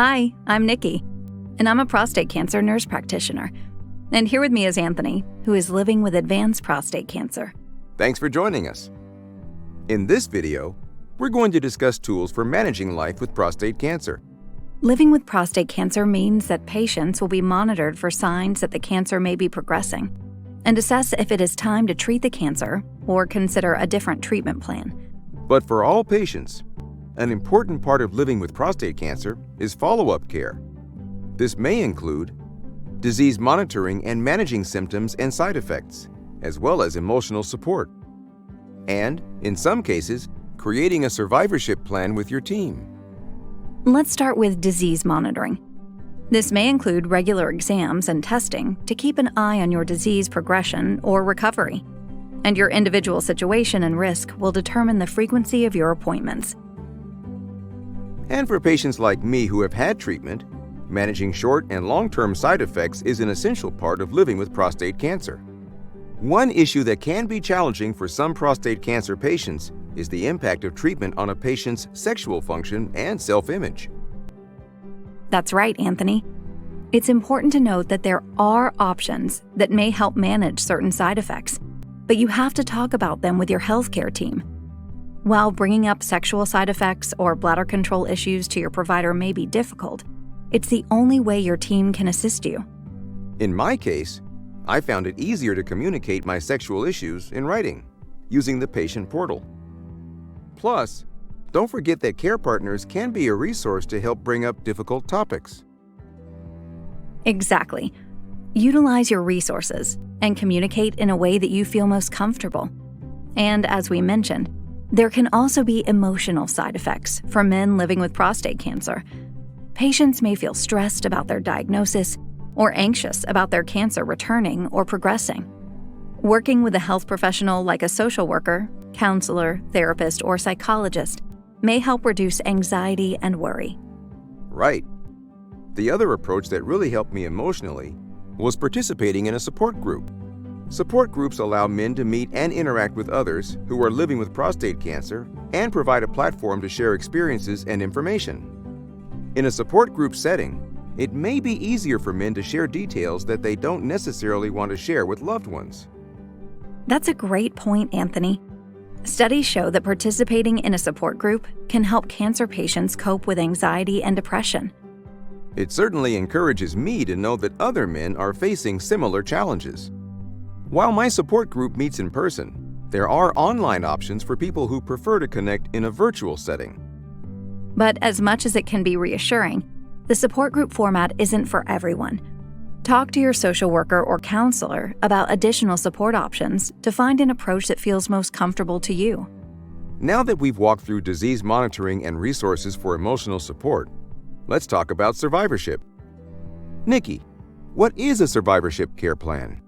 Hi, I'm Nikki, and I'm a prostate cancer nurse practitioner. And here with me is Anthony, who is living with advanced prostate cancer. Thanks for joining us. In this video, we're going to discuss tools for managing life with prostate cancer. Living with prostate cancer means that patients will be monitored for signs that the cancer may be progressing and assess if it is time to treat the cancer or consider a different treatment plan. But for all patients, an important part of living with prostate cancer is follow-up care. This may include disease monitoring and managing symptoms and side effects, as well as emotional support. And, in some cases, creating a survivorship plan with your team. Let's start with disease monitoring. This may include regular exams and testing to keep an eye on your disease progression or recovery. And your individual situation and risk will determine the frequency of your appointments. And for patients like me who have had treatment, managing short and long-term side effects is an essential part of living with prostate cancer. One issue that can be challenging for some prostate cancer patients is the impact of treatment on a patient's sexual function and self-image. That's right, Anthony. It's important to note that there are options that may help manage certain side effects, but you have to talk about them with your healthcare team. While bringing up sexual side effects or bladder control issues to your provider may be difficult, it's the only way your team can assist you. In my case, I found it easier to communicate my sexual issues in writing, using the patient portal. Plus, don't forget that care partners can be a resource to help bring up difficult topics. Exactly. Utilize your resources and communicate in a way that you feel most comfortable. And as we mentioned, there can also be emotional side effects for men living with prostate cancer. Patients may feel stressed about their diagnosis or anxious about their cancer returning or progressing. Working with a health professional like a social worker, counselor, therapist, or psychologist may help reduce anxiety and worry. Right. The other approach that really helped me emotionally was participating in a support group. Support groups allow men to meet and interact with others who are living with prostate cancer and provide a platform to share experiences and information. In a support group setting, it may be easier for men to share details that they don't necessarily want to share with loved ones. That's a great point, Anthony. Studies show that participating in a support group can help cancer patients cope with anxiety and depression. It certainly encourages me to know that other men are facing similar challenges. While my support group meets in person, there are online options for people who prefer to connect in a virtual setting. But as much as it can be reassuring, the support group format isn't for everyone. Talk to your social worker or counselor about additional support options to find an approach that feels most comfortable to you. Now that we've walked through disease monitoring and resources for emotional support, let's talk about survivorship. Nikki, what is a survivorship care plan?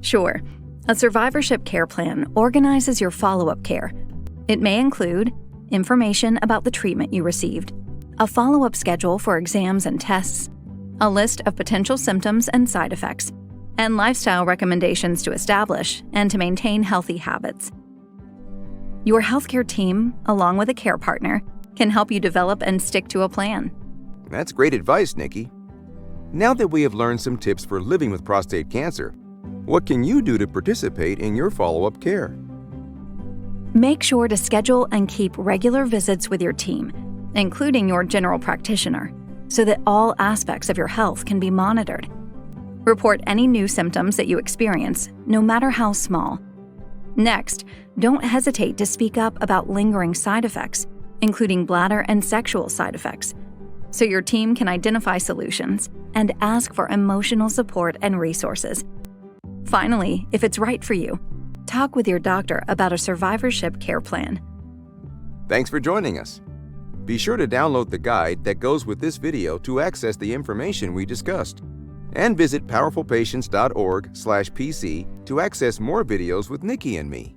Sure. A survivorship care plan organizes your follow-up care. It may include information about the treatment you received, a follow-up schedule for exams and tests, a list of potential symptoms and side effects, and lifestyle recommendations to establish and to maintain healthy habits. Your healthcare team, along with a care partner, can help you develop and stick to a plan. That's great advice, Nikki. Now that we have learned some tips for living with prostate cancer, what can you do to participate in your follow-up care? Make sure to schedule and keep regular visits with your team, including your general practitioner, so that all aspects of your health can be monitored. Report any new symptoms that you experience, no matter how small. Next, don't hesitate to speak up about lingering side effects, including bladder and sexual side effects, so your team can identify solutions and ask for emotional support and resources. Finally, if it's right for you, talk with your doctor about a survivorship care plan. Thanks for joining us. Be sure to download the guide that goes with this video to access the information we discussed. And visit powerfulpatients.org/PC to access more videos with Nikki and me.